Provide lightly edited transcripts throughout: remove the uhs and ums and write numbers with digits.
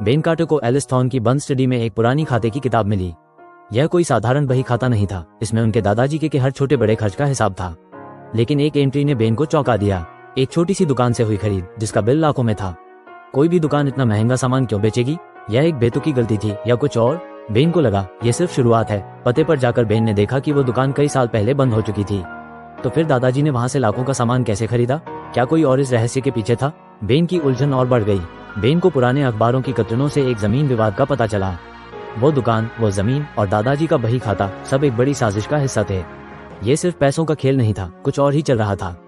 Ben quarter को Alice thorn की बंद स्टडी में एक पुरानी खाते की किताब मिली। यह कोई साधारण बही खाता नहीं था, इसमें उनके दादाजी के हर छोटे बड़े खर्च का हिसाब था। लेकिन एक एंट्री ने बेन को चौंका दिया। एक छोटी सी दुकान से हुई खरीद जिसका बिल लाखों में था। कोई भी दुकान इतना महंगा सामान क्यों बेचेगी? यह एक बेतुकी गलती थी या कुछ और? बेन को लगा यह सिर्फ शुरुआत है। पते पर जाकर बेन ने देखा कि वो दुकान कई साल पहले बंद हो चुकी थी। तो फिर दादाजी ने वहां से लाखों का सामान कैसे खरीदा? क्या कोई और इस रहस्य के पीछे था? बेन की उलझन और बढ़ गई। बेन को पुराने अखबारों की कतरनों से एक जमीन विवाद का पता चला। वो दुकान, वो जमीन और दादाजी का बही खाता सब एक बड़ी साजिश का हिस्सा थे। ये सिर्फ पैसों का खेल नहीं था, कुछ और ही चल रहा था।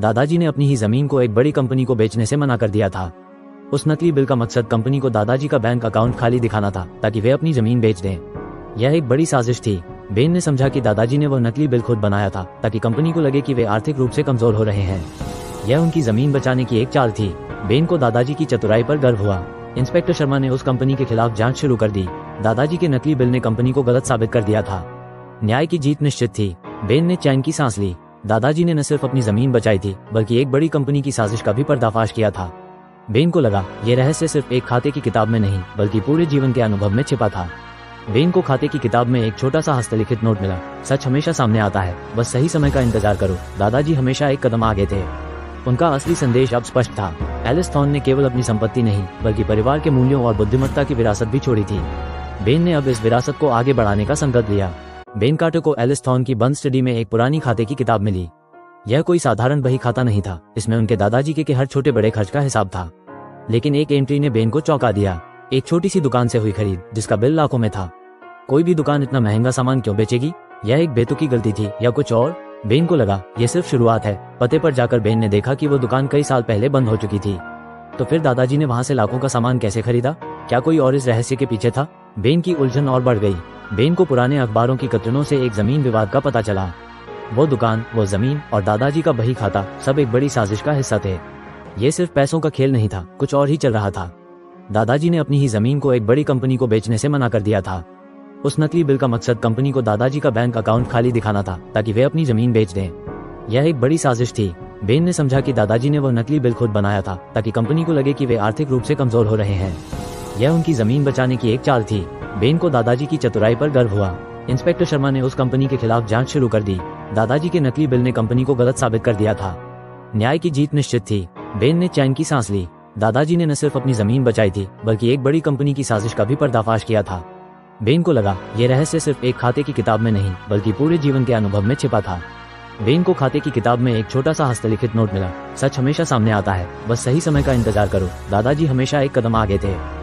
दादाजी ने अपनी ही जमीन को एक बड़ी कंपनी को बेचने से मना कर दिया था। उस नकली बिल का मकसद कंपनी को दादाजी का बैंक अकाउंट खाली दिखाना था ताकि वे अपनी जमीन बेच दें। यह एक बड़ी साजिश थी। बेन ने समझा कि दादाजी ने वो नकली बिल खुद बनाया था ताकि कंपनी को लगे कि वे आर्थिक रूप से कमजोर हो रहे हैं। यह उनकी जमीन बचाने की एक चाल थी। बेन को दादाजी की चतुराई पर गर्व हुआ। इंस्पेक्टर शर्मा ने उस कंपनी के खिलाफ जांच शुरू कर दी। दादाजी के नकली बिल ने कंपनी को गलत साबित कर दिया था। न्याय की जीत निश्चित थी। बेन ने चैन की सांस ली। दादाजी ने न सिर्फ अपनी जमीन बचाई थी बल्कि एक बड़ी कंपनी की साजिश का भी पर्दाफाश किया था। बेन को लगा यह रहस्य सिर्फ एक खाते की किताब में नहीं बल्कि पूरे जीवन के अनुभव में छिपा था। बेन को खाते की किताब में एक छोटा सा हस्तलिखित नोट मिला। सच हमेशा सामने आता है, बस सही समय का इंतजार करो। दादाजी हमेशा एक कदम आगे थे। उनका असली संदेश अब स्पष्ट था। एलिस थॉर्न ने केवल अपनी संपत्ति नहीं बल्कि परिवार के मूल्यों और बुद्धिमत्ता की विरासत भी छोड़ी थी। बेन ने अब इस विरासत को आगे बढ़ाने का संकल्प लिया। बेन कार्टर को एलिस थॉर्न की बंद स्टडी में एक पुरानी खाते की किताब मिली। यह कोई साधारण बही खाता नहीं था, इसमें उनके दादाजी के हर छोटे बड़े खर्च का हिसाब था। लेकिन एक एंट्री ने बेन को चौंका दिया। एक छोटी सी दुकान से हुई खरीद जिसका बिल लाखों में था। कोई भी दुकान इतना महंगा सामान क्यों बेचेगी? यह एक बेतुकी गलती थी या कुछ और? बेन को लगा यह सिर्फ शुरुआत है। पते पर जाकर बेन ने देखा कि वो दुकान कई साल पहले बंद हो चुकी थी। तो फिर दादाजी ने वहां से लाखों का सामान कैसे खरीदा? क्या कोई और इस रहस्य के पीछे था? बेन की उलझन और बढ़ गई। बेन को पुराने अखबारों की कतरनों से एक जमीन विवाद का पता चला। वो दुकान, वो जमीन और दादाजी का बही खाता सब एक बड़ी साजिश का हिस्सा थे। ये सिर्फ पैसों का खेल नहीं था, कुछ और ही चल रहा था। दादाजी ने अपनी ही जमीन को एक बड़ी कंपनी को बेचने से मना कर दिया था। उस नकली बिल का मकसद कंपनी को दादाजी का बैंक अकाउंट खाली दिखाना था ताकि वे अपनी जमीन बेच दें। यह एक बड़ी साजिश थी। बेन ने समझा कि दादाजी ने वो नकली बिल खुद बनाया था ताकि कंपनी को लगे कि वे आर्थिक रूप से कमजोर हो रहे हैं। यह उनकी जमीन बचाने की एक चाल थी। बेन को दादाजी की चतुराई पर गर्व हुआ। इंस्पेक्टर शर्मा ने उस कंपनी के खिलाफ जांच शुरू कर दी। दादाजी के नकली बिल ने कंपनी को गलत साबित कर दिया था। न्याय की जीत निश्चित थी। बेन ने चैन की सांस ली। दादाजी ने न सिर्फ अपनी जमीन बचाई थी बल्कि एक बड़ी कंपनी की साजिश का भी पर्दाफाश किया था। बेन को लगा यह रहस्य सिर्फ एक खाते की किताब में नहीं बल्कि पूरे जीवन के अनुभव में छिपा था। बेन को खाते की किताब में एक छोटा सा हस्तलिखित नोट मिला। सच हमेशा सामने आता है, बस सही समय का इंतजार करो। दादाजी हमेशा एक कदम आगे थे।